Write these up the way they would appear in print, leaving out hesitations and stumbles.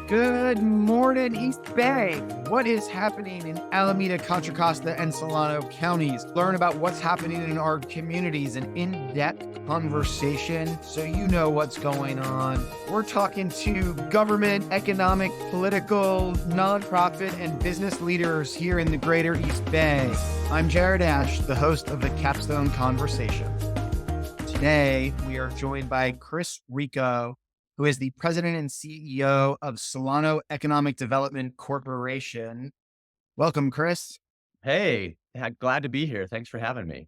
Good morning, East Bay. What is happening in Alameda, Contra Costa, and Solano counties? Learn about what's happening in our communities, an in-depth conversation so you know what's going on. We're talking to government, economic, political, nonprofit, and business leaders here in the greater East Bay. I'm Jared Asch, the host of the Capstone Conversation. Today, we are joined by Chris Rico, who is the president and CEO of Solano Economic Development Corporation. Welcome, Chris. Hey, glad to be here. Thanks for having me.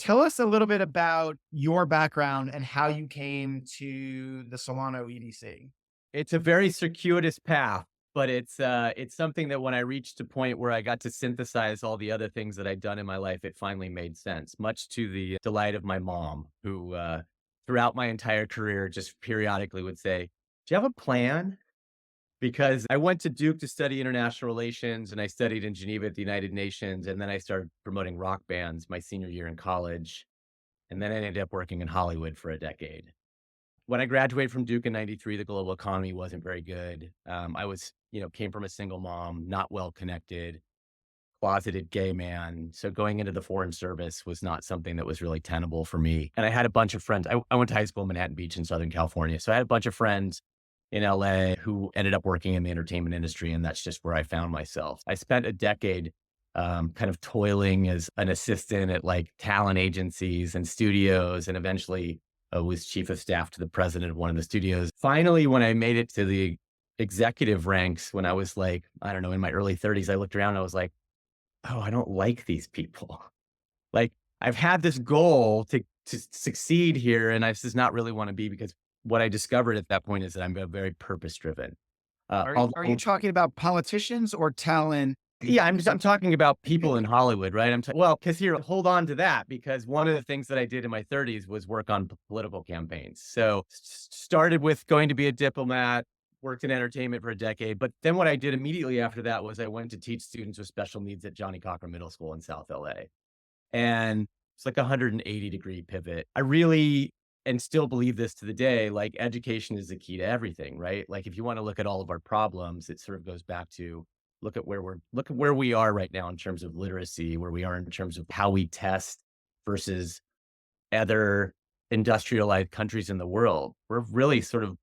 Tell us a little bit about your background and how you came to the Solano EDC. It's a very circuitous path, but it's something that when I reached a point where I got to synthesize all the other things that I'd done in my life, it finally made sense, much to the delight of my mom, who throughout my entire career just periodically would say, "Do you have a plan?" Because I went to Duke to study international relations and I studied in Geneva at the United Nations. And then I started promoting rock bands my senior year in college. And then I ended up working in Hollywood for a decade. When I graduated from Duke in 93, the global economy wasn't very good. I came from a single mom, not well connected, closeted gay man. So going into the foreign service was not something that was really tenable for me. And I had a bunch of friends. I went to high school in Manhattan Beach in Southern California. So I had a bunch of friends in LA who ended up working in the entertainment industry. And that's just where I found myself. I spent a decade kind of toiling as an assistant at like talent agencies and studios, and eventually was chief of staff to the president of one of the studios. Finally, when I made it to the executive ranks, when I was like, I don't know, in my early 30s, I looked around and I was like, oh, I don't like these people. Like I've had this goal to succeed here, and I just not really want to be, because what I discovered at that point is that I'm very purpose driven. Are you talking about politicians or talent? Yeah, I'm talking about people in Hollywood, right? Well, because here, hold on to that, because one of the things that I did in my 30s was work on political campaigns. So started with going to be a diplomat, worked in entertainment for a decade. But then what I did immediately after that was I went to teach students with special needs at Johnny Cochran Middle School in South LA. And it's like a 180-degree pivot. I really and still believe this to the day, like education is the key to everything, right? Like if you want to look at all of our problems, it sort of goes back to look at where we are right now in terms of literacy, where we are in terms of how we test versus other industrialized countries in the world. We're really sort of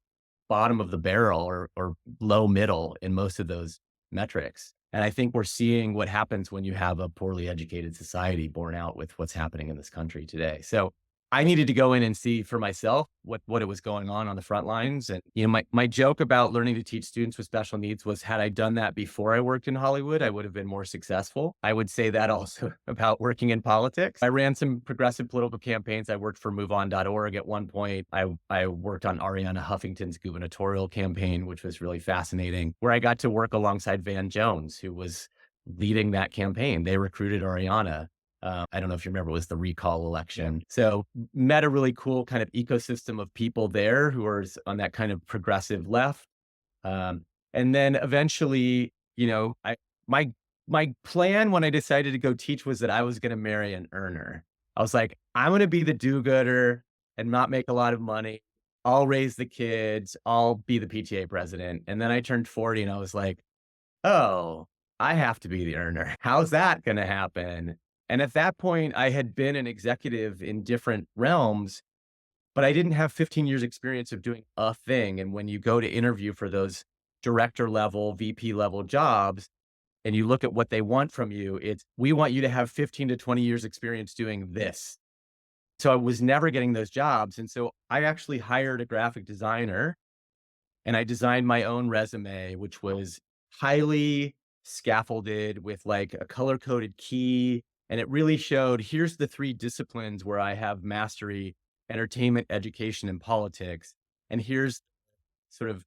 bottom of the barrel or low middle in most of those metrics. And I think we're seeing what happens when you have a poorly educated society borne out with what's happening in this country today. So I needed to go in and see for myself what it was going on the front lines. And, my joke about learning to teach students with special needs was, had I done that before I worked in Hollywood, I would have been more successful. I would say that also about working in politics. I ran some progressive political campaigns. I worked for MoveOn.org at one point. I worked on Ariana Huffington's gubernatorial campaign, which was really fascinating, where I got to work alongside Van Jones, who was leading that campaign. They recruited Ariana. I don't know if you remember, it was the recall election. So met a really cool kind of ecosystem of people there who are on that kind of progressive left. And then eventually, my plan when I decided to go teach was that I was going to marry an earner. I was like, I'm going to be the do-gooder and not make a lot of money. I'll raise the kids. I'll be the PTA president. And then I turned 40 and I was like, oh, I have to be the earner. How's that going to happen? And at that point, I had been an executive in different realms, but I didn't have 15 years experience of doing a thing. And when you go to interview for those director level, VP level jobs, and you look at what they want from you, we want you to have 15 to 20 years experience doing this. So I was never getting those jobs. And so I actually hired a graphic designer and I designed my own resume, which was highly scaffolded with like a color coded key. And it really showed, here's the 3 disciplines where I have mastery: entertainment, education, and politics. And here's sort of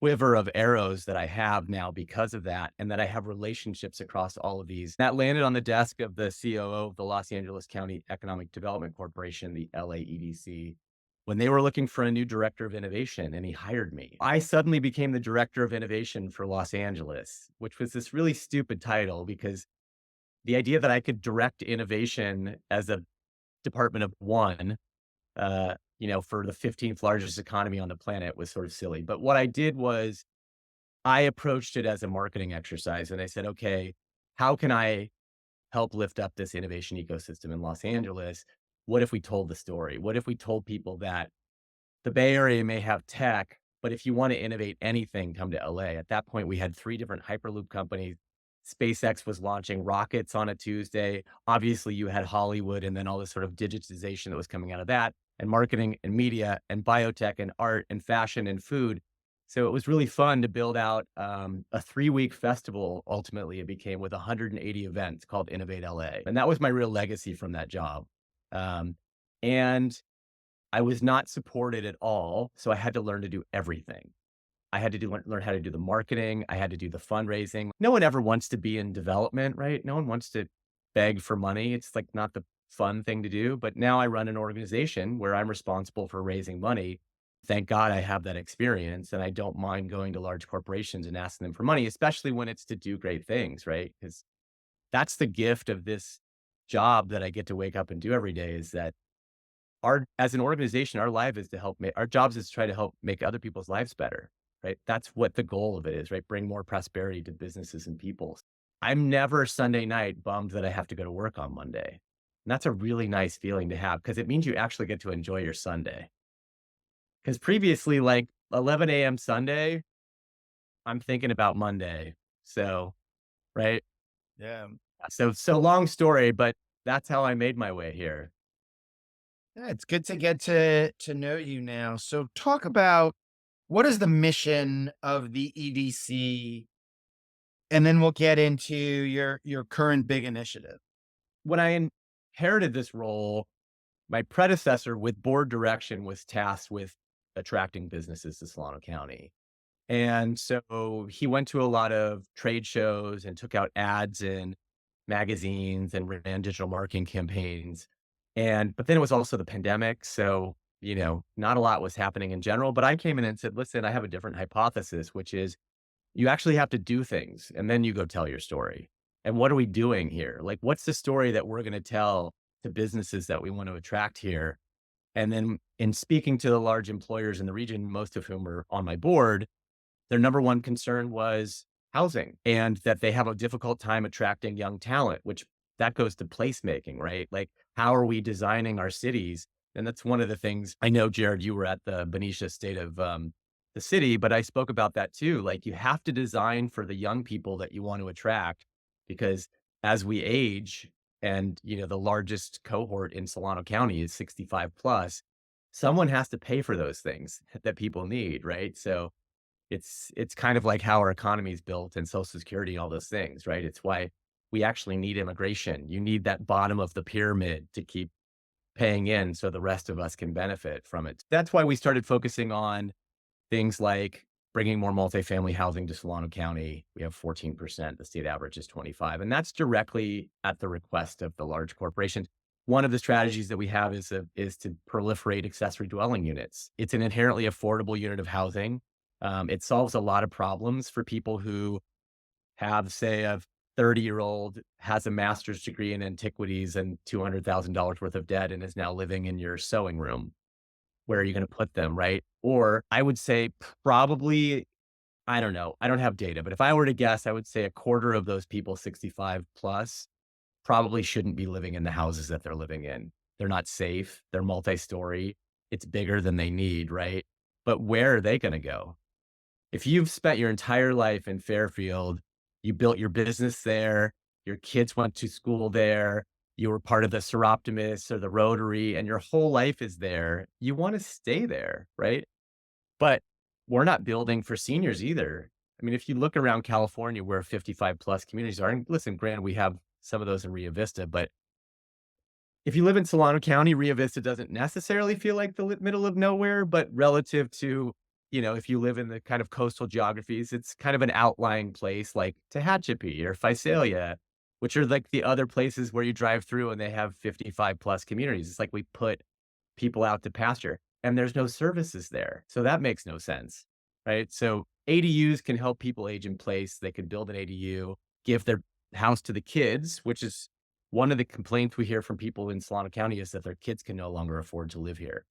quiver of arrows that I have now because of that, and that I have relationships across all of these. That landed on the desk of the COO of the Los Angeles County Economic Development Corporation, the LAEDC, when they were looking for a new director of innovation, and he hired me. I suddenly became the director of innovation for Los Angeles, which was this really stupid title, because the idea that I could direct innovation as a department of one, for the 15th largest economy on the planet was sort of silly. But what I did was I approached it as a marketing exercise and I said, okay, how can I help lift up this innovation ecosystem in Los Angeles? What if we told the story? What if we told people that the Bay Area may have tech, but if you want to innovate anything, come to LA. At that point, we had three different Hyperloop companies. SpaceX was launching rockets on a Tuesday. Obviously, you had Hollywood and then all this sort of digitization that was coming out of that, and marketing and media and biotech and art and fashion and food. So it was really fun to build out a 3-week festival. Ultimately, it became with 180 events called Innovate LA. And that was my real legacy from that job. And I was not supported at all, so I had to learn to do everything. I had to learn how to do the marketing, I had to do the fundraising. No one ever wants to be in development, right? No one wants to beg for money. It's like not the fun thing to do, but now I run an organization where I'm responsible for raising money. Thank God I have that experience, and I don't mind going to large corporations and asking them for money, especially when it's to do great things, right? Because that's the gift of this job that I get to wake up and do every day is that our as an organization, our life is to help make our jobs is to try to help make other people's lives better, right? That's what the goal of it is, right? Bring more prosperity to businesses and people. I'm never Sunday night bummed that I have to go to work on Monday. And that's a really nice feeling to have because it means you actually get to enjoy your Sunday. Because previously, like 11 a.m. Sunday, I'm thinking about Monday. So, right. Yeah. So long story, but that's how I made my way here. Yeah, it's good to get to know you now. So talk about what is the mission of the EDC, and then we'll get into your current big initiative. When I inherited this role, my predecessor with board direction was tasked with attracting businesses to Solano County. And so he went to a lot of trade shows and took out ads in magazines and ran digital marketing campaigns. But then it was also the pandemic. So, not a lot was happening in general. But I came in and said, listen, I have a different hypothesis, which is you actually have to do things and then you go tell your story. And what are we doing here? Like, what's the story that we're going to tell to businesses that we want to attract here? And then in speaking to the large employers in the region, most of whom are on my board, their number one concern was housing and that they have a difficult time attracting young talent, which that goes to placemaking, right? Like, how are we designing our cities? And that's one of the things I know, Jared, you were at the Benicia State of the city, but I spoke about that too. Like, you have to design for the young people that you want to attract because as we age, and the largest cohort in Solano County is 65 plus, someone has to pay for those things that people need, right? So it's kind of like how our economy is built and Social Security, all those things, right? It's why we actually need immigration. You need that bottom of the pyramid to keep paying in so the rest of us can benefit from it. That's why we started focusing on things like bringing more multifamily housing to Solano County. We have 14%. The state average is 25. And that's directly at the request of the large corporations. One of the strategies that we have is to proliferate accessory dwelling units. It's an inherently affordable unit of housing. It solves a lot of problems for people who have, say, a 30-year-old has a master's degree in antiquities and $200,000 worth of debt and is now living in your sewing room. Where are you going to put them, right? Or I would say probably, I don't know. I don't have data, but if I were to guess, I would say a quarter of those people 65 plus probably shouldn't be living in the houses that they're living in. They're not safe. They're multi-story. It's bigger than they need, right? But where are they going to go? If you've spent your entire life in Fairfield, you built your business there, your kids went to school there, you were part of the Seroptimus or the Rotary, and your whole life is there, you want to stay there, right? But we're not building for seniors either. I mean, if you look around California where 55 plus communities are, and listen, granted, we have some of those in Rio Vista, but if you live in Solano County, Rio Vista doesn't necessarily feel like the middle of nowhere, but relative to, if you live in the kind of coastal geographies, it's kind of an outlying place like Tehachapi or Visalia, which are like the other places where you drive through and they have 55 plus communities. It's like we put people out to pasture and there's no services there. So that makes no sense, right? So ADUs can help people age in place. They can build an ADU, give their house to the kids, which is one of the complaints we hear from people in Solano County is that their kids can no longer afford to live here.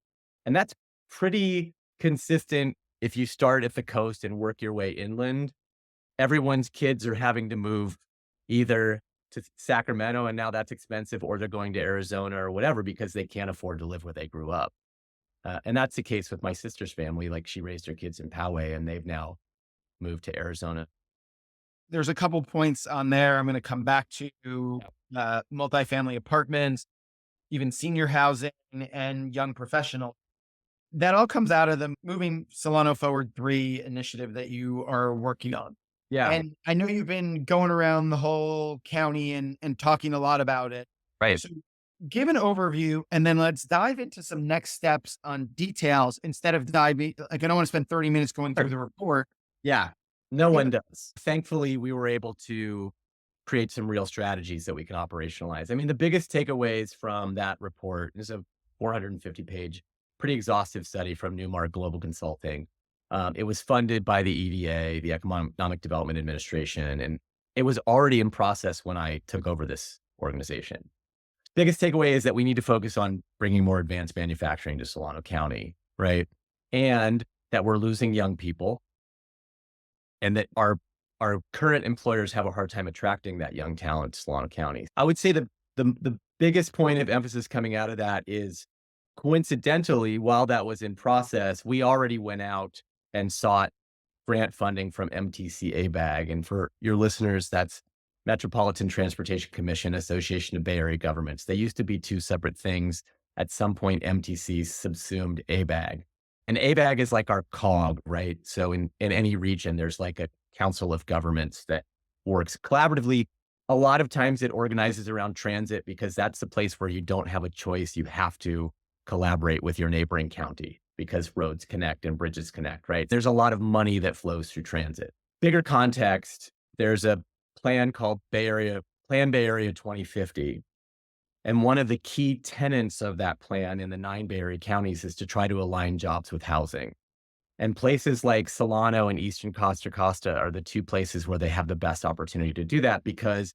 And that's pretty consistent if you start at the coast and work your way inland. everyone's kids are having to move either to Sacramento, and now that's expensive, or they're going to Arizona or whatever because they can't afford to live where they grew up. And that's the case with my sister's family. Like, she raised her kids in Poway, and they've now moved to Arizona. There's a couple points on there. I'm going to come back to multifamily apartments, even senior housing and young professional. That all comes out of the Moving Solano Forward 3 initiative that you are working on. Yeah, And I know you've been going around the whole county and talking a lot about it. right. So give an overview and then let's dive into some next steps on details instead of diving. Like, I don't want to spend 30 minutes going through the report. Yeah, no Give one does. Thankfully, we were able to create some real strategies that we can operationalize. I mean, the biggest takeaways from that report is a 450-page, pretty exhaustive study from Newmark Global Consulting. It was funded by the EDA, the Economic Development Administration, and it was already in process when I took over this organization. Biggest takeaway is that we need to focus on bringing more advanced manufacturing to Solano County, right? And that we're losing young people, and that our current employers have a hard time attracting that young talent to Solano County. I would say the biggest point of emphasis coming out of that is, coincidentally, while that was in process, we already went out and sought grant funding from MTC ABAG. And for your listeners, that's Metropolitan Transportation Commission, Association of Bay Area Governments. They used to be two separate things. At some point, MTC subsumed ABAG. And ABAG is like our cog, right? So in any region, there's like a council of governments that works collaboratively. A lot of times it organizes around transit because that's the place where you don't have a choice. You have to collaborate with your neighboring county because roads connect and bridges connect, right? There's a lot of money that flows through transit. Bigger context, there's a plan called Plan Bay Area 2050. And one of the key tenets of that plan in the 9 Bay Area counties is to try to align jobs with housing. And places like Solano and Eastern Costa Costa are the two places where they have the best opportunity to do that, because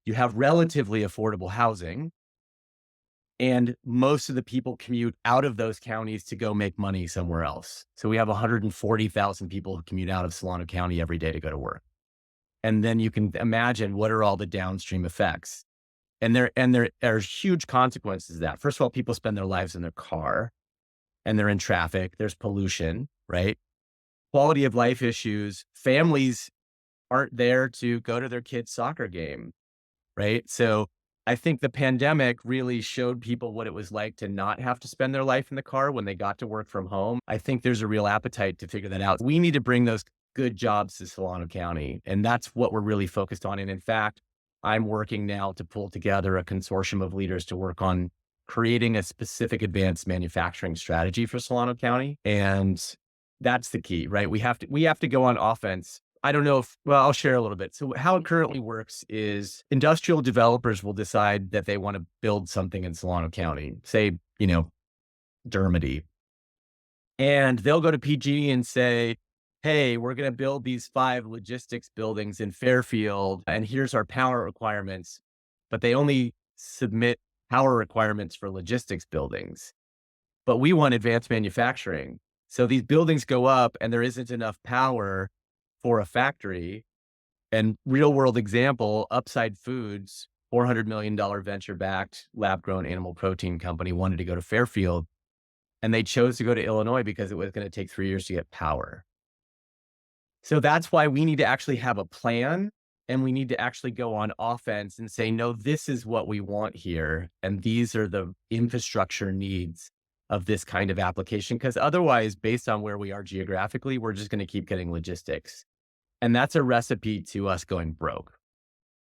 you have relatively affordable housing, and most of the people commute out of those counties to go make money somewhere else. So we have 140,000 people who commute out of Solano County every day to go to work. And then you can imagine, what are all the downstream effects? And there are huge consequences to that. First of all, people spend their lives in their car and they're in traffic. There's pollution, right? Quality of life issues. Families aren't there to go to their kids' soccer game, right? So I think the pandemic really showed people what it was like to not have to spend their life in the car when they got to work from home. I think there's a real appetite to figure that out. We need to bring those good jobs to Solano County, and that's what we're really focused on. And in fact, I'm working now to pull together a consortium of leaders to work on creating a specific advanced manufacturing strategy for Solano County. And that's the key, right? We have to go on offense. I don't know well, I'll share a little bit. So how it currently works is, industrial developers will decide that they want to build something in Solano County, say, Dermody. And they'll go to PG and say, hey, we're going to build these 5 logistics buildings in Fairfield, and here's our power requirements. But they only submit power requirements for logistics buildings. But we want advanced manufacturing. So these buildings go up and there isn't enough power for a factory. And real world example, Upside Foods, $400 million venture-backed lab-grown animal protein company, wanted to go to Fairfield, and they chose to go to Illinois because it was going to take 3 years to get power. So that's why we need to actually have a plan, and we need to actually go on offense and say, no, this is what we want here. And these are the infrastructure needs of this kind of application. Because otherwise, based on where we are geographically, we're just going to keep getting logistics. And that's a recipe to us going broke.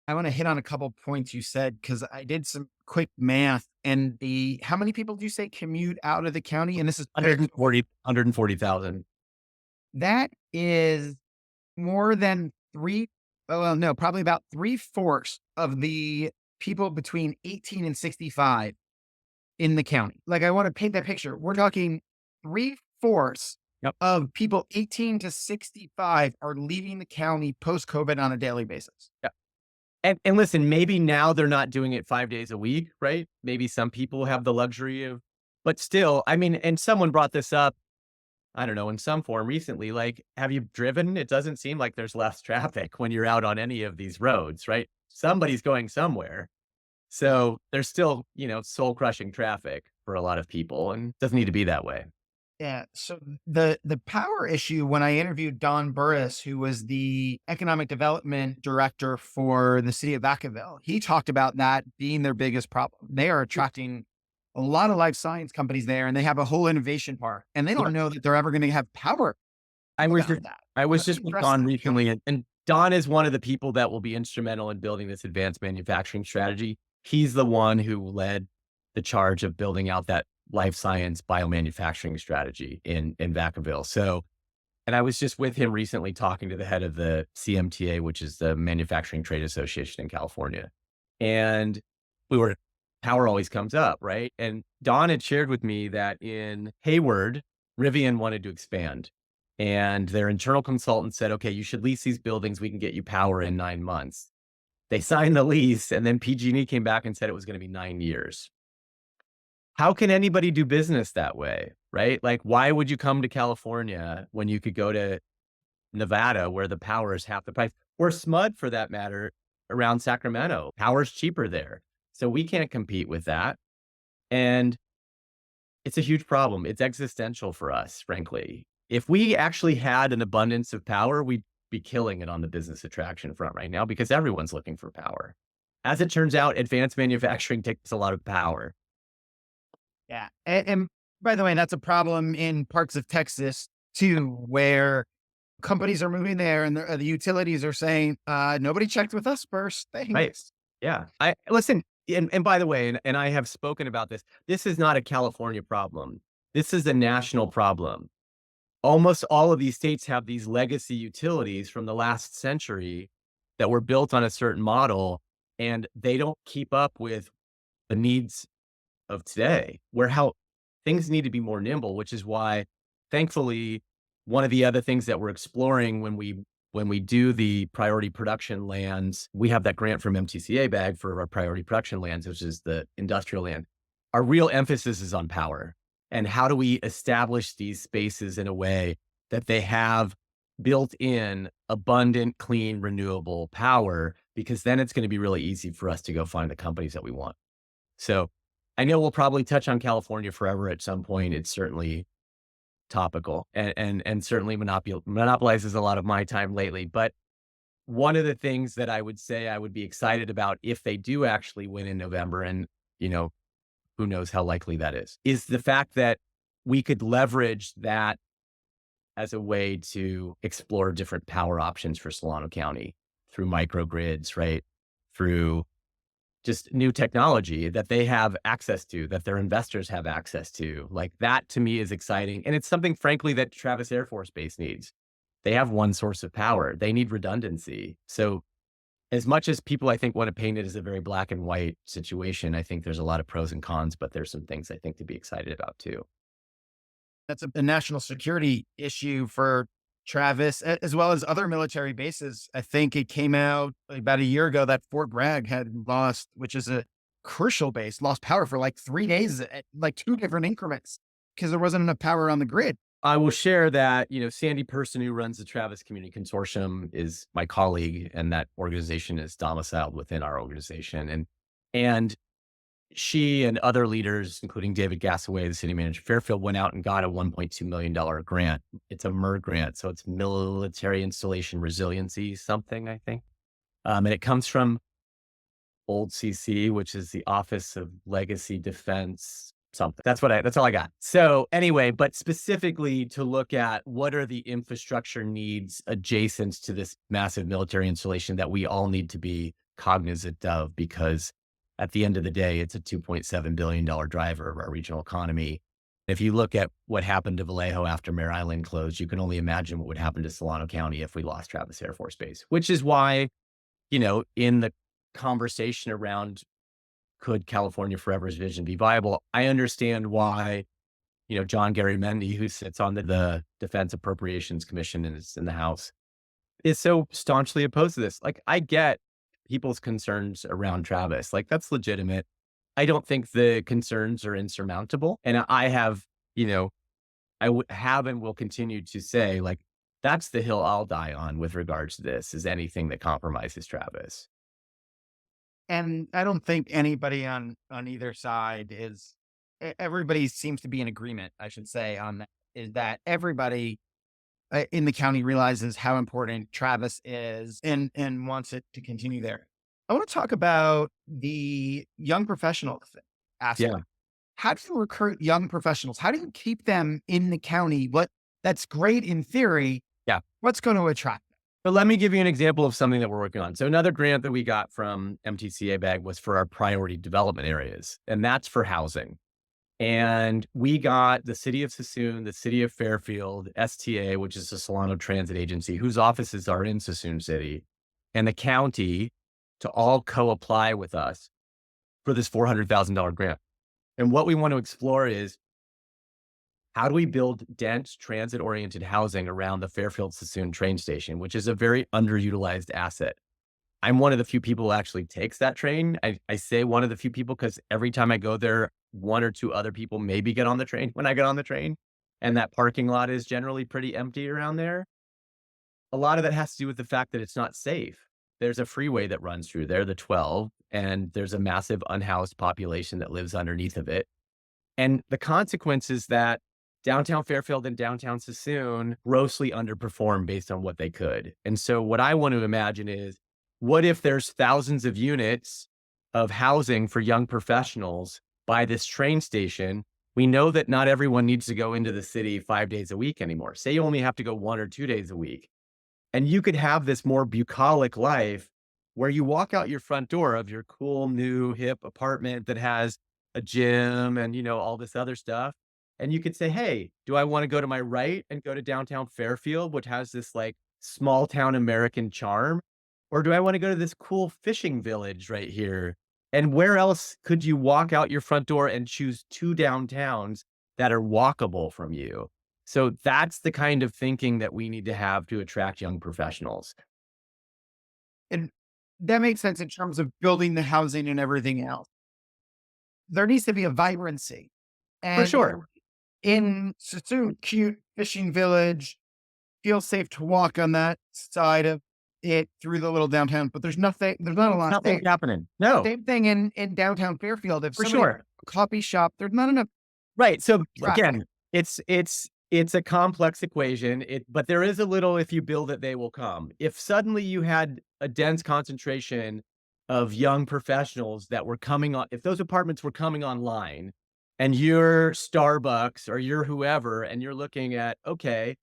I want to hit on a couple points you said, because I did some quick math, and how many people do you say commute out of the county? And this is 140,000. That is more than probably about 3/4 of the people between 18 and 65 in the county. Like, I want to paint that picture. We're talking 3/4 Yep. of people 18 to 65 are leaving the county post-COVID on a daily basis. Yeah. And listen, maybe now they're not doing it 5 days a week, right? Maybe some people have the luxury of, but still, I mean, and someone brought this up. I don't know, in some form recently. Like, have you driven? It doesn't seem like there's less traffic when you're out on any of these roads, right? Somebody's going somewhere. So there's still, soul crushing traffic for a lot of people, and it doesn't need to be that way. Yeah. So the power issue, when I interviewed Don Burris, who was the economic development director for the city of Vacaville, he talked about that being their biggest problem. They are attracting a lot of life science companies there, and they have a whole innovation park, and they Yeah. don't know that they're ever going to have power I was just without that. I How was do you just with address Don that? recently, and Don is one of the people that will be instrumental in building this advanced manufacturing strategy. He's the one who led the charge of building out that life science biomanufacturing strategy in Vacaville. So, and I was just with him recently talking to the head of the CMTA, which is the Manufacturing Trade Association in California. And we were power always comes up, right? And Don had shared with me that in Hayward, Rivian wanted to expand. And their internal consultant said, okay, you should lease these buildings. We can get you power in 9 months. They signed the lease, and then PG&E came back and said it was going to be 9 years. How can anybody do business that way, right? Like, why would you come to California when you could go to Nevada where the power is half the price, or SMUD for that matter, around Sacramento? Power's cheaper there. So we can't compete with that. And it's a huge problem. It's existential for us, frankly. If we actually had an abundance of power, we'd be killing it on the business attraction front right now because everyone's looking for power. As it turns out, advanced manufacturing takes a lot of power. Yeah. And by the way, that's a problem in parts of Texas too, where companies are moving there and the utilities are saying, nobody checked with us first. Right. Thanks. Yeah. I listen, and by the way, and I have spoken about this. This is not a California problem. This is a national problem. Almost all of these states have these legacy utilities from the last century that were built on a certain model, and they don't keep up with the needs of today, where how things need to be more nimble, which is why, thankfully, one of the other things that we're exploring when we do the priority production lands, we have that grant from MTCA bag for our priority production lands, which is the industrial land. Our real emphasis is on power. And how do we establish these spaces in a way that they have built in abundant, clean, renewable power? Because then it's going to be really easy for us to go find the companies that we want. So I know we'll probably touch on California forever at some point. It's certainly topical and certainly monopolizes a lot of my time lately. But one of the things that I would say I would be excited about if they do actually win in November, and you know, who knows how likely that is the fact that we could leverage that as a way to explore different power options for Solano County through microgrids, right? Through just new technology that they have access to, that their investors have access to. Like that to me is exciting. And it's something, frankly, that Travis Air Force Base needs. They have one source of power. They need redundancy. So as much as people, I think, want to paint it as a very black and white situation, I think there's a lot of pros and cons, but there's some things I think to be excited about too. That's a national security issue for Travis, as well as other military bases. I think it came out about a year ago that Fort Bragg had lost, which is a crucial base, lost power for like 3 days at like two different increments because there wasn't enough power on the grid. I will share that, Sandy Person, who runs the Travis Community Consortium, is my colleague, and that organization is domiciled within our organization. And she and other leaders, including David Gassaway, the city manager of Fairfield, went out and got a $1.2 million grant. It's a MER grant, so it's Military Installation Resiliency something, I think. And it comes from Old CC, which is the Office of Legacy Defense something. That's all I got. So anyway, but specifically to look at what are the infrastructure needs adjacent to this massive military installation that we all need to be cognizant of, because at the end of the day, it's a $2.7 billion driver of our regional economy. If you look at what happened to Vallejo after Mare Island closed, you can only imagine what would happen to Solano County if we lost Travis Air Force Base, which is why, in the conversation around could California Forever's vision be viable, I understand why, John Gary Mendy, who sits on the Defense Appropriations Commission and is in the House, is so staunchly opposed to this. Like, I get people's concerns around Travis. Like, that's legitimate. I don't think the concerns are insurmountable. And I have, have and will continue to say, like, that's the hill I'll die on with regards to this, is anything that compromises Travis. And I don't think anybody on either side everybody seems to be in agreement, I should say, on that, is that everybody in the county realizes how important Travis is and wants it to continue there. I want to talk about the young professional Yeah. aspect. How do you recruit young professionals? How do you keep them in the county? What That's great in theory. Yeah. What's going to attract them? But let me give you an example of something that we're working on. So another grant that we got from MTCA bag was for our priority development areas, and that's for housing. And we got the city of Sassoon, the city of Fairfield, STA, which is the Solano Transit Agency, whose offices are in Sassoon City, and the county to all co-apply with us for this $400,000 grant. And what we want to explore is, how do we build dense transit-oriented housing around the Fairfield Sassoon train station, which is a very underutilized asset? I'm one of the few people who actually takes that train. I say one of the few people because every time I go there, one or two other people maybe get on the train when I get on the train. And that parking lot is generally pretty empty around there. A lot of that has to do with the fact that it's not safe. There's a freeway that runs through there, the 12, and there's a massive unhoused population that lives underneath of it. And the consequence is that downtown Fairfield and downtown Sassoon grossly underperform based on what they could. And so what I want to imagine is, what if there's thousands of units of housing for young professionals by this train station? We know that not everyone needs to go into the city 5 days a week anymore. Say you only have to go 1 or 2 days a week. And you could have this more bucolic life where you walk out your front door of your cool, new, hip apartment that has a gym and, all this other stuff. And you could say, hey, do I want to go to my right and go to downtown Fairfield, which has this like small town American charm? Or do I want to go to this cool fishing village right here? And where else could you walk out your front door and choose two downtowns that are walkable from you? So that's the kind of thinking that we need to have to attract young professionals. And that makes sense in terms of building the housing and everything else. There needs to be a vibrancy. For And sure. in Sassoon, cute fishing village, feels safe to walk on that side of it through the little downtown, but there's not a lot Nothing there. happening. No, Same thing in downtown Fairfield. If for somebody sure. a coffee shop, there's not enough Right. So traffic. again, it's a complex equation. But there is a little, if you build it, they will come. If suddenly you had a dense concentration of young professionals that were coming on, if those apartments were coming online and you're Starbucks or you're whoever, and you're looking at, okay,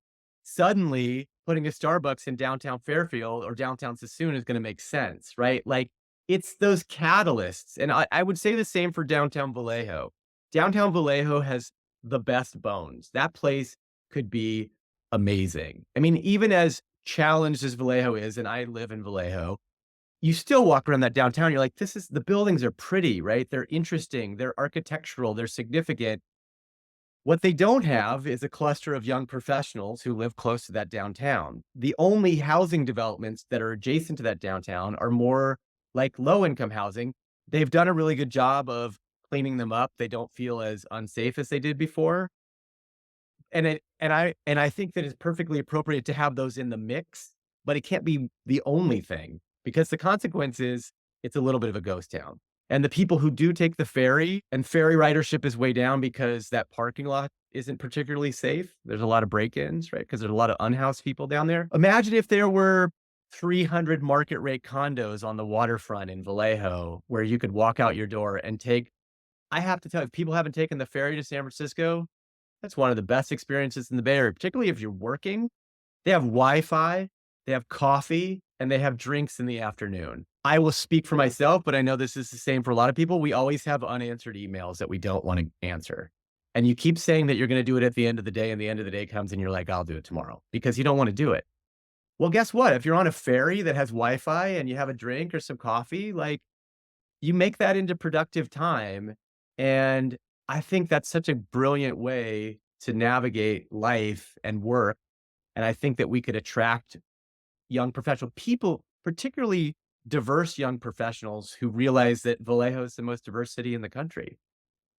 suddenly putting a Starbucks in downtown Fairfield or downtown Sassoon is going to make sense, right? Like, it's those catalysts. And I would say the same for downtown Vallejo. Downtown Vallejo has the best bones. That place could be amazing. I mean, even as challenged as Vallejo is, and I live in Vallejo, you still walk around that downtown, you're like, the buildings are pretty, right? They're interesting, they're architectural, they're significant. What they don't have is a cluster of young professionals who live close to that downtown. The only housing developments that are adjacent to that downtown are more like low-income housing. They've done a really good job of cleaning them up. They don't feel as unsafe as they did before. And I think that it's perfectly appropriate to have those in the mix, but it can't be the only thing, because the consequence is it's a little bit of a ghost town. And the people who do take the ferry, and ferry ridership is way down because that parking lot isn't particularly safe. There's a lot of break-ins, right? Because there's a lot of unhoused people down there. Imagine if there were 300 market rate condos on the waterfront in Vallejo where you could walk out your door and I have to tell you, if people haven't taken the ferry to San Francisco, that's one of the best experiences in the Bay Area, particularly if you're working. They have Wi-Fi, they have coffee, and they have drinks in the afternoon. I will speak for myself, but I know this is the same for a lot of people. We always have unanswered emails that we don't want to answer. And you keep saying that you're going to do it at the end of the day, and the end of the day comes and you're like, I'll do it tomorrow, because you don't want to do it. Well, guess what? If you're on a ferry that has Wi-Fi and you have a drink or some coffee, like, you make that into productive time. And I think that's such a brilliant way to navigate life and work. And I think that we could attract young professional people, particularly diverse young professionals who realize that Vallejo is the most diverse city in the country.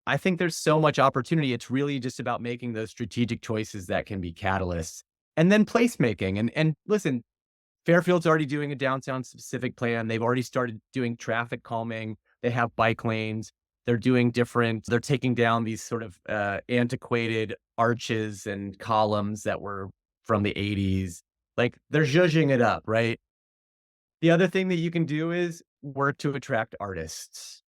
I think there's so much opportunity. It's really just about making those strategic choices that can be catalysts, and then placemaking. And listen, Fairfield's already doing a downtown specific plan. They've already started doing traffic calming. They have bike lanes. They're taking down these sort of antiquated arches and columns that were from the 80s. Like they're zhuzhing it up, right? The other thing that you can do is work to attract artists.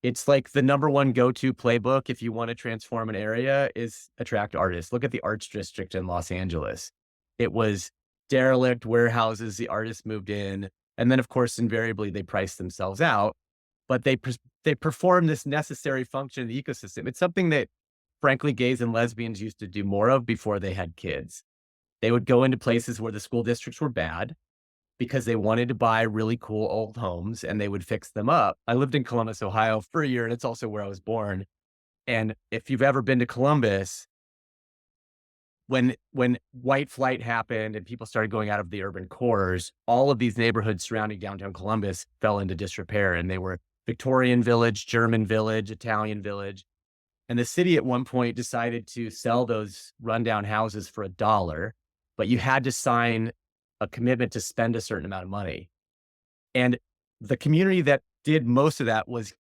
It's like the number one go-to playbook if you want to transform an area is attract artists. Look at the Arts District in Los Angeles. It was derelict warehouses, the artists moved in, and then of course invariably they priced themselves out, but they perform this necessary function in the ecosystem. It's something that frankly gays and lesbians used to do more of before they had kids. They would go into places where the school districts were bad because they wanted to buy really cool old homes and they would fix them up. I lived in Columbus, Ohio for a year, and it's also where I was born. And if you've ever been to Columbus, when white flight happened and people started going out of the urban cores, all of these neighborhoods surrounding downtown Columbus fell into disrepair, and they were Victorian village, German village, Italian village. And the city at one point decided to sell those rundown houses for $1, but you had to sign a commitment to spend a certain amount of money. And the community that did most of that was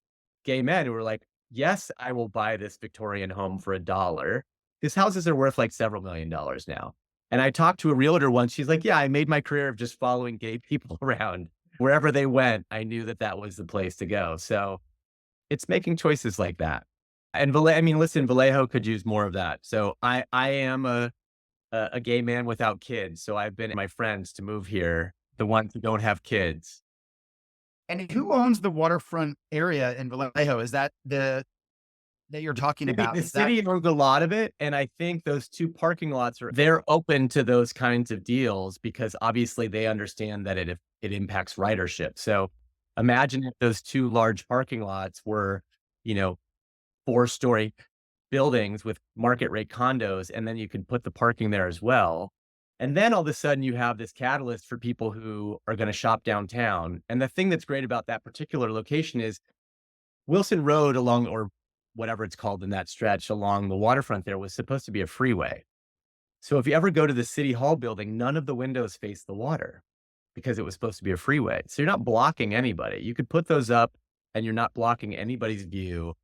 gay men who were like, yes, I will buy this Victorian home for $1. These houses are worth like several $1,000,000 now. And I talked to a realtor once. She's like, yeah, I made my career of just following gay people around. Wherever they went, I knew that that was the place to go. So it's making choices like that. And listen, Vallejo could use more of that. So I am a gay man without kids. So I've been my friends to move here, the ones who don't have kids. And who owns the waterfront area in Vallejo? Is that that you're talking about? The city owns a lot of it. And I think those two parking lots they're open to those kinds of deals because obviously they understand that it impacts ridership. So imagine if those two large parking lots were, 4-story buildings with market rate condos, and then you can put the parking there as well. And then all of a sudden you have this catalyst for people who are going to shop downtown. And the thing that's great about that particular location is Wilson Road or whatever it's called in that stretch along the waterfront there was supposed to be a freeway. So if you ever go to the city hall building, none of the windows face the water because it was supposed to be a freeway. So you're not blocking anybody. You could put those up and you're not blocking anybody's view.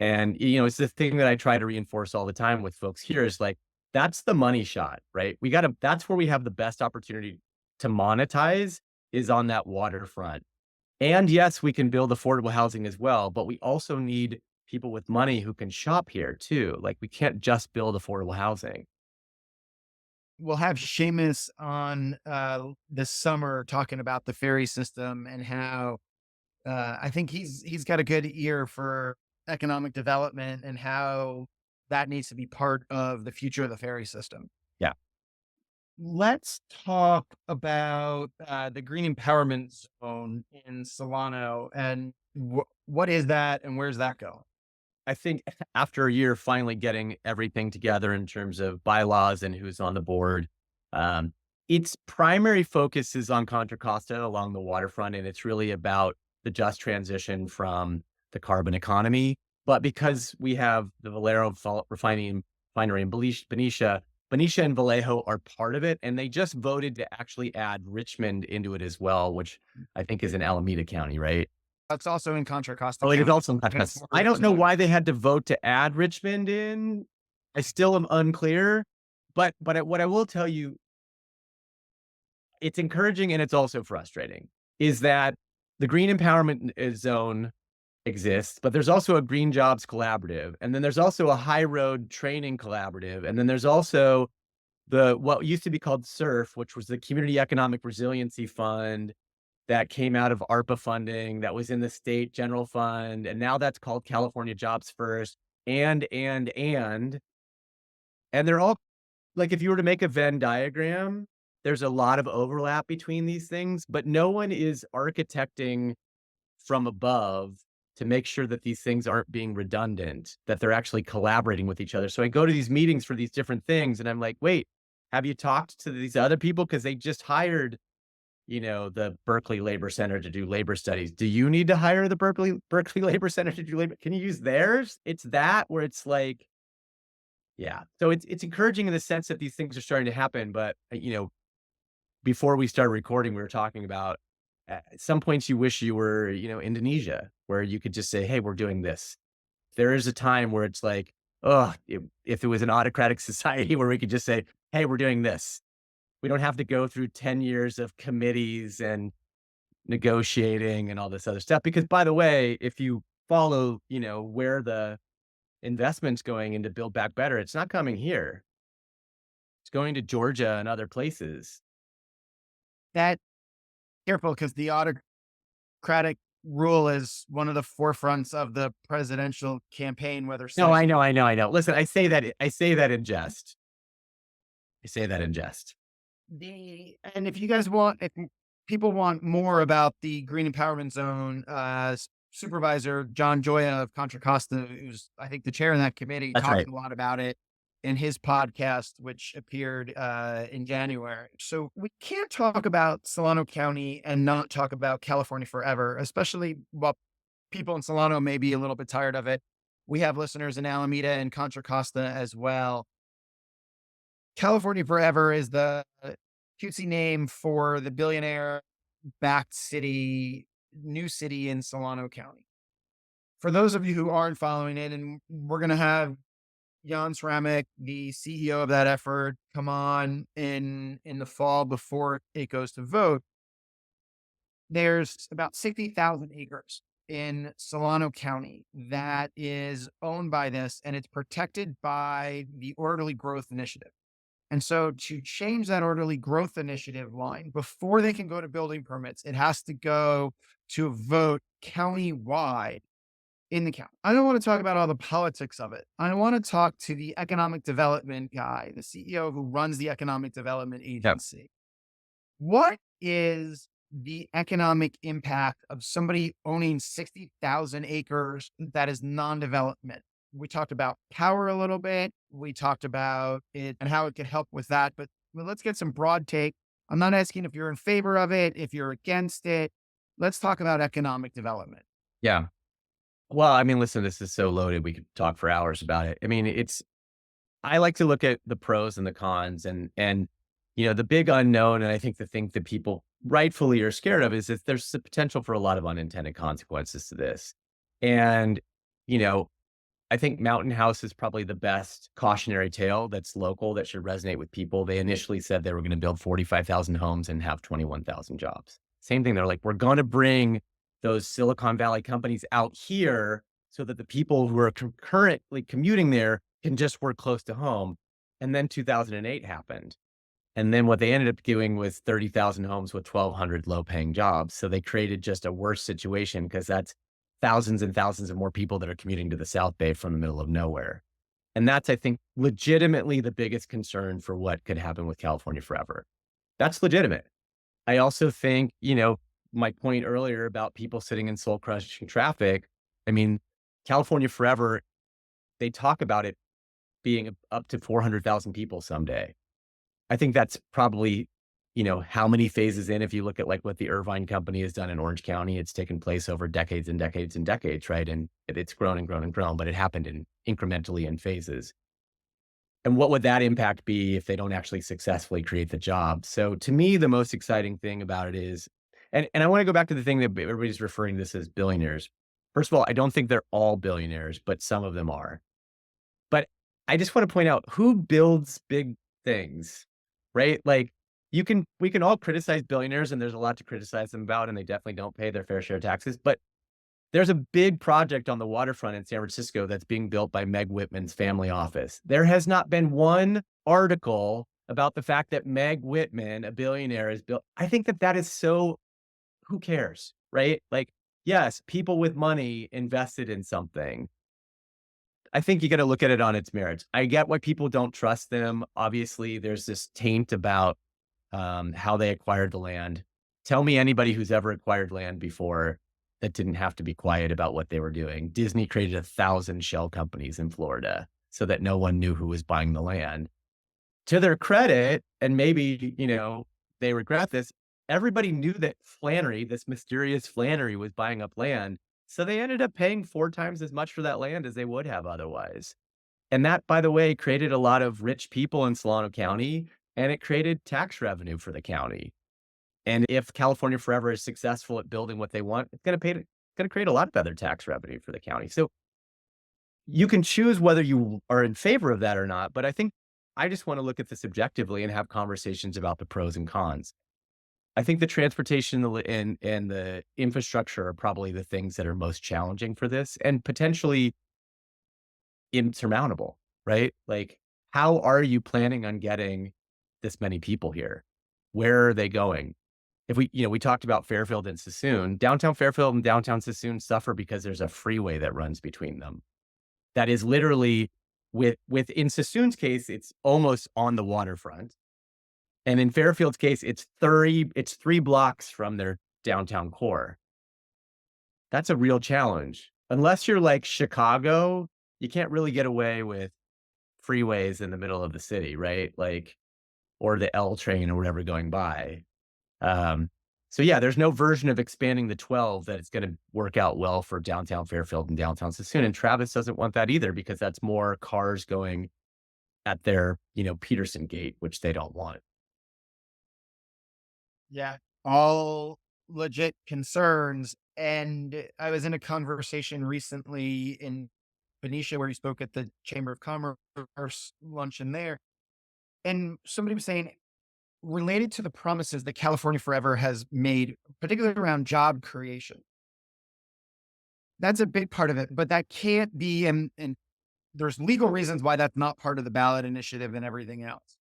And, it's the thing that I try to reinforce all the time with folks here is like, that's the money shot, right? That's where we have the best opportunity to monetize is on that waterfront. And yes, we can build affordable housing as well, but we also need people with money who can shop here too. Like we can't just build affordable housing. We'll have Seamus on this summer talking about the ferry system and how I think he's got a good ear for economic development and how that needs to be part of the future of the ferry system. Yeah. Let's talk about the Green Empowerment Zone in Solano and what is that and where's that going? I think after a year finally getting everything together in terms of bylaws and who's on the board, its primary focus is on Contra Costa along the waterfront, and it's really about the just transition from the carbon economy. But because we have the Valero refinery in Benicia and Vallejo are part of it, and they just voted to actually add Richmond into it as well, which I think is in Alameda County, right? That's also in Contra Costa. Oh, it is also in Contra Costa. I don't know why they had to vote to add Richmond in. I still am unclear, but what I will tell you, it's encouraging and it's also frustrating, is that the Green Empowerment Zone exists, but there's also a Green Jobs Collaborative, and then there's also a High Road Training Collaborative, and then there's also what used to be called SURF, which was the Community Economic Resiliency Fund that came out of ARPA funding that was in the state general fund, and now that's called California Jobs First, and they're all like, if you were to make a Venn diagram, there's a lot of overlap between these things, but no one is architecting from above to make sure that these things aren't being redundant, that they're actually collaborating with each other. So I go to these meetings for these different things and I'm like, wait, have you talked to these other people? Because they just hired, the Berkeley Labor Center to do labor studies. Do you need to hire the Berkeley Labor Center to do labor? Can you use theirs? It's that where it's like, yeah. So it's encouraging in the sense that these things are starting to happen. But before we started recording, we were talking about at some points you wish you were, Indonesia, where you could just say, "Hey, we're doing this." There is a time where it's like, oh, if it was an autocratic society where we could just say, "Hey, we're doing this." We don't have to go through 10 years of committees and negotiating and all this other stuff. Because by the way, if you follow, where the investment's going into Build Back Better, it's not coming here. It's going to Georgia and other places. That careful, because the autocratic rule is one of the forefronts of the presidential campaign, whether No, said I know. Listen, I say that in jest. I say that in jest. and if you guys want, if people want more about the Green Empowerment Zone, Supervisor John Joya of Contra Costa, who's I think the chair in that committee, That's right. talked a lot about it in his podcast, which appeared in January. So we can't talk about Solano County and not talk about California Forever, especially while people in Solano may be a little bit tired of it. We have listeners in Alameda and Contra Costa as well. California Forever is the cutesy name for the billionaire backed new city in Solano County. For those of you who aren't following it, and we're going to have Jan Sramick, the CEO of that effort, come on in the fall before it goes to vote. There's about 60,000 acres in Solano County that is owned by this, and it's protected by the Orderly Growth Initiative. And so to change that Orderly Growth Initiative line, before they can go to building permits, it has to go to a vote countywide in the county. I don't want to talk about all the politics of it. I want to talk to the economic development guy, the CEO who runs the economic development agency. What is the economic impact of somebody owning 60,000 acres that is non-development? We talked about power a little bit. We talked about it and how it could help with that, but let's get some broad take. I'm not asking if you're in favor of it, if you're against it. Let's talk about economic development. Yeah. Well, I mean, listen, this is so loaded. We could talk for hours about it. I mean, I like to look at the pros and the cons and the big unknown. And I think the thing that people rightfully are scared of is that there's the potential for a lot of unintended consequences to this. And, I think Mountain House is probably the best cautionary tale that's local that should resonate with people. They initially said they were going to build 45,000 homes and have 21,000 jobs. Same thing. They're like, we're going to bring those Silicon Valley companies out here so that the people who are currently commuting there can just work close to home. And then 2008 happened. And then what they ended up doing was 30,000 homes with 1,200 low-paying jobs. So they created just a worse situation because that's thousands and thousands of more people that are commuting to the South Bay from the middle of nowhere. And that's, I think, legitimately the biggest concern for what could happen with California Forever. That's legitimate. I also think, my point earlier about people sitting in soul-crushing traffic, I mean, California Forever, they talk about it being up to 400,000 people someday. I think that's probably, how many phases in, if you look at like what the Irvine company has done in Orange County, it's taken place over decades and decades and decades, right? And it's grown and grown and grown, but it happened incrementally in phases. And what would that impact be if they don't actually successfully create the job? So to me, the most exciting thing about it is, and I want to go back to the thing that everybody's referring to this as billionaires. First of all, I don't think they're all billionaires, but some of them are. But I just want to point out who builds big things, right? Like we can all criticize billionaires and there's a lot to criticize them about, and they definitely don't pay their fair share of taxes. But there's a big project on the waterfront in San Francisco that's being built by Meg Whitman's family office. There has not been one article about the fact that Meg Whitman, a billionaire, is built. I think that is so, who cares, right? Like, yes, people with money invested in something. I think you got to look at it on its merits. I get why people don't trust them. Obviously, there's this taint about how they acquired the land. Tell me anybody who's ever acquired land before that didn't have to be quiet about what they were doing. Disney created 1,000 shell companies in Florida so that no one knew who was buying the land. To their credit, and maybe, they regret this, everybody knew that Flannery, this mysterious Flannery, was buying up land. So they ended up paying 4 times as much for that land as they would have otherwise. And that, by the way, created a lot of rich people in Solano County, and it created tax revenue for the county. And if California Forever is successful at building what they want, it's going to create a lot of other tax revenue for the county. So you can choose whether you are in favor of that or not. But I think I just want to look at this objectively and have conversations about the pros and cons. I think the transportation and the infrastructure are probably the things that are most challenging for this and potentially insurmountable, right? Like, how are you planning on getting this many people here? Where are they going? If we talked about Fairfield and Sassoon, downtown Fairfield and downtown Sassoon suffer because there's a freeway that runs between them. That is literally in Sassoon's case, it's almost on the waterfront. And in Fairfield's case, it's 3 blocks from their downtown core. That's a real challenge. Unless you're like Chicago, you can't really get away with freeways in the middle of the city, right? Like, or the L train or whatever going by. So yeah, there's no version of expanding the 12 that it's going to work out well for downtown Fairfield and downtown Sassoon. And Travis doesn't want that either because that's more cars going at their, Peterson gate, which they don't want. Yeah, all legit concerns. And I was in a conversation recently in Benicia where he spoke at the Chamber of Commerce luncheon there. And somebody was saying, related to the promises that California Forever has made, particularly around job creation, that's a big part of it, but that can't be, and there's legal reasons why that's not part of the ballot initiative and everything else.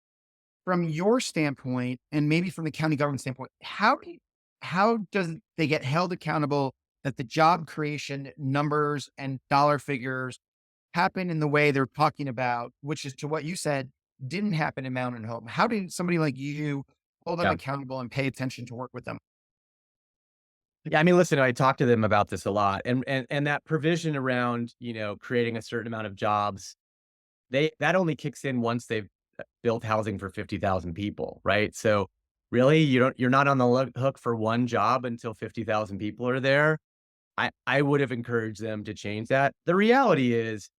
From your standpoint, and maybe from the county government standpoint, how does they get held accountable that the job creation numbers and dollar figures happen in the way they're talking about, which is to what you said, didn't happen in Mountain Home? How did somebody like you hold them Yeah. accountable and pay attention to work with them? Yeah, I mean, listen, I talk to them about this a lot, and that provision around, creating a certain amount of jobs, that only kicks in once they've built housing for 50,000 people, right? So really, you're not on the hook for one job until 50,000 people are there. I would have encouraged them to change that. The reality is,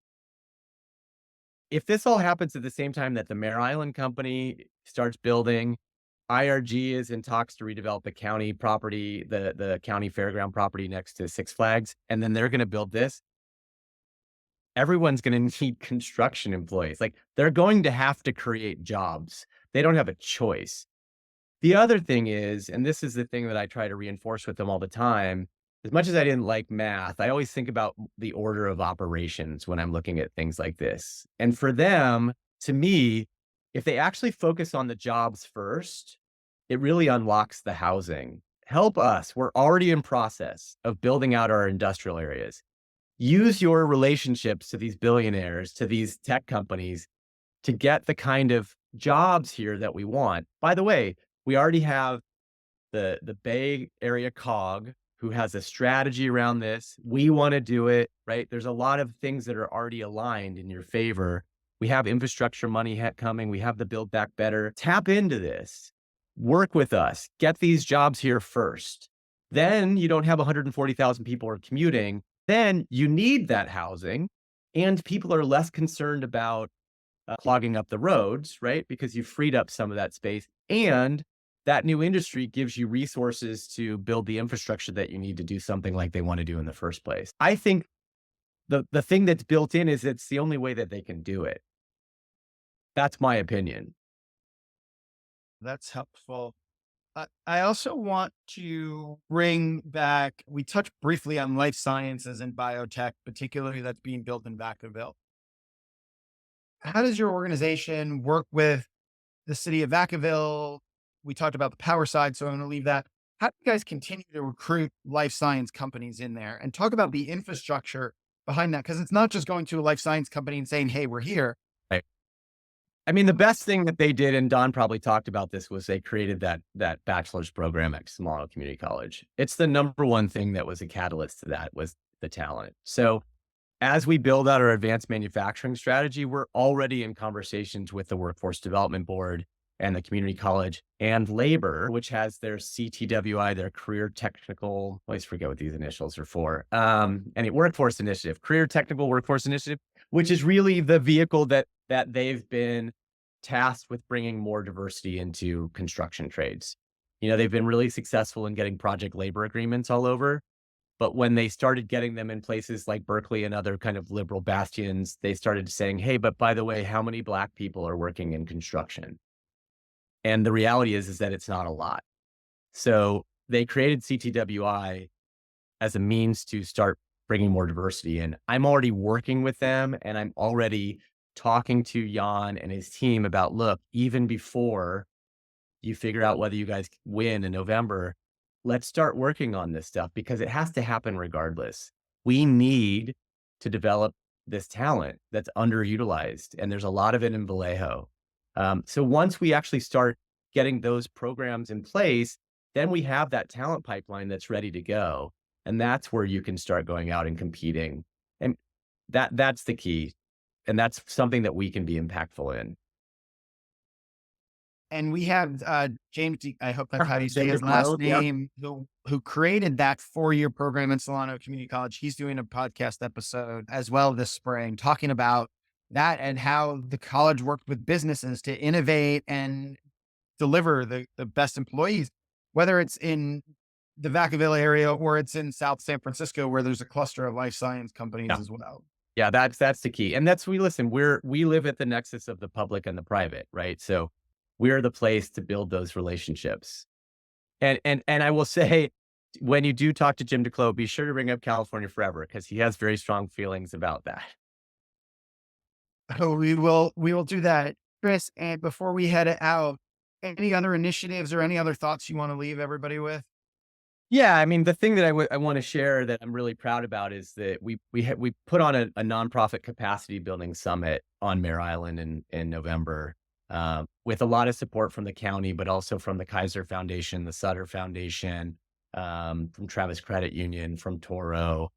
if this all happens at the same time that the Mare Island Company starts building, IRG is in talks to redevelop the county property, the county fairground property next to Six Flags, and then they're gonna build this, everyone's gonna need construction employees. Like, they're going to have to create jobs. They don't have a choice. The other thing is, and this is the thing that I try to reinforce with them all the time, as much as I didn't like math, I always think about the order of operations when I'm looking at things like this. And for them, to me, if they actually focus on the jobs first, it really unlocks the housing. Help us. We're already in process of building out our industrial areas. Use your relationships to these billionaires, to these tech companies to get the kind of jobs here that we want. By the way, we already have the Bay Area COG who has a strategy around this. We want to do it, right? There's a lot of things that are already aligned in your favor. We have infrastructure money coming. We have the Build Back Better. Tap into this. Work with us. Get these jobs here first. Then you don't have 140,000 people are commuting. Then you need that housing, and people are less concerned about clogging up the roads, right? Because you freed up some of that space, and that new industry gives you resources to build the infrastructure that you need to do something like they want to do in the first place. I think the thing that's built in is it's the only way that they can do it. That's my opinion. That's helpful. I also want to bring back, we touched briefly on life sciences and biotech, particularly that's being built in Vacaville. How does your organization work with the city of Vacaville? We talked about the power side, so I'm going to leave that. How do you guys continue to recruit life science companies in there and talk about the infrastructure behind that? Because it's not just going to a life science company and saying, hey, we're here. Right. I mean, the best thing that they did, and Don probably talked about this, was they created that bachelor's program at Solano Community College. It's the number one thing that was a catalyst to that was the talent. So as we build out our advanced manufacturing strategy, we're already in conversations with the Workforce Development Board and the community college, and labor, which has their CTWI, their career technical, I always forget what these initials are for. And workforce initiative, career technical workforce initiative, which is really the vehicle that they've been tasked with bringing more diversity into construction trades. They've been really successful in getting project labor agreements all over. But when they started getting them in places like Berkeley and other kind of liberal bastions, they started saying, hey, but by the way, how many Black people are working in construction? And the reality is that it's not a lot. So they created CTWI as a means to start bringing more diversity in. I'm already working with them, and I'm already talking to Jan and his team about, look, even before you figure out whether you guys win in November, let's start working on this stuff because it has to happen regardless. We need to develop this talent that's underutilized, and there's a lot of it in Vallejo. So once we actually start getting those programs in place, then we have that talent pipeline that's ready to go. And that's where you can start going out and competing. And that's the key. And that's something that we can be impactful in. And we have James, I hope that's how you say his last name, who created that 4-year program in Solano Community College. He's doing a podcast episode as well this spring, talking about that and how the college worked with businesses to innovate and deliver the best employees, whether it's in the Vacaville area or it's in South San Francisco, where there's a cluster of life science companies as well. Yeah, that's the key. And we live at the nexus of the public and the private, right? So we're the place to build those relationships. And I will say, when you do talk to Jim DeClos, be sure to bring up California Forever, because he has very strong feelings about that. Oh, we will do that. Chris, and before we head out, any other initiatives or any other thoughts you want to leave everybody with? Yeah, I mean, the thing that I want to share that I'm really proud about is that we put on a nonprofit capacity building summit on Mare Island in November, with a lot of support from the county, but also from the Kaiser Foundation, the Sutter Foundation, from Travis Credit Union, from Toro,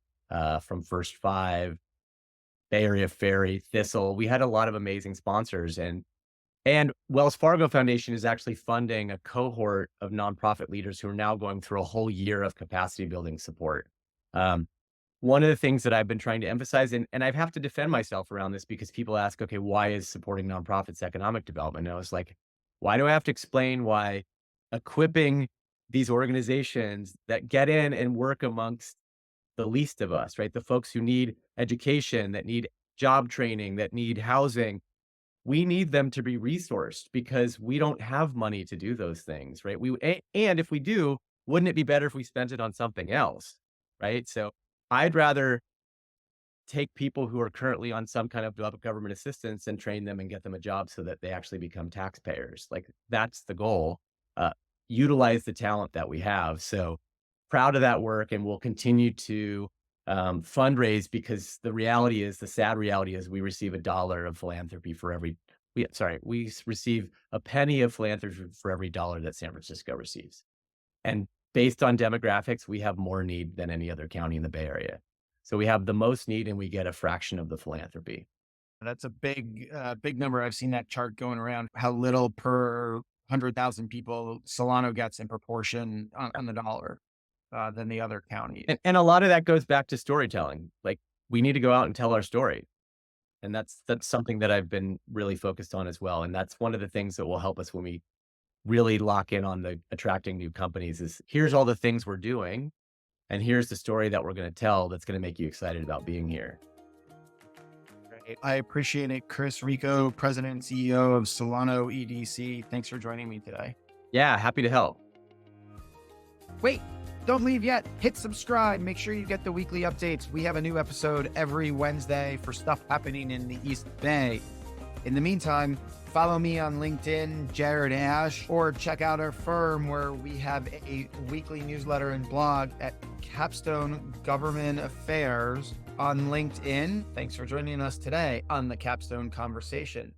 from First Five, Bay Area Ferry, Thistle. We had a lot of amazing sponsors, and Wells Fargo Foundation is actually funding a cohort of nonprofit leaders who are now going through a whole year of capacity building support. One of the things that I've been trying to emphasize, and I have to defend myself around this because people ask, okay, why is supporting nonprofits economic development? And I was like, why do I have to explain why equipping these organizations that get in and work amongst the least of us, right? The folks who need education, that need job training, that need housing, we need them to be resourced because we don't have money to do those things, right? And if we do, wouldn't it be better if we spent it on something else, right? So I'd rather take people who are currently on some kind of government assistance and train them and get them a job so that they actually become taxpayers. Like, that's the goal. Utilize the talent that we have. So proud of that work, and we'll continue to fundraise, because the sad reality is we receive $1 of philanthropy for we receive a penny of philanthropy for every $1 that San Francisco receives. And based on demographics, we have more need than any other county in the Bay Area. So we have the most need and we get a fraction of the philanthropy. That's a big number. I've seen that chart going around, how little per 100,000 people Solano gets in proportion on the dollar than the other counties. And a lot of that goes back to storytelling. Like, we need to go out and tell our story. And that's something that I've been really focused on as well. And that's one of the things that will help us when we really lock in on the attracting new companies is, here's all the things we're doing, and here's the story that we're going to tell that's going to make you excited about being here. I appreciate it. Chris Rico, President and CEO of Solano EDC. Thanks for joining me today. Yeah, happy to help. Wait, don't leave yet. Hit subscribe. Make sure you get the weekly updates. We have a new episode every Wednesday for stuff happening in the East Bay. In the meantime, follow me on LinkedIn, Jared Asch, or check out our firm where we have a weekly newsletter and blog at Capstone Government Affairs on LinkedIn. Thanks for joining us today on the Capstone Conversation.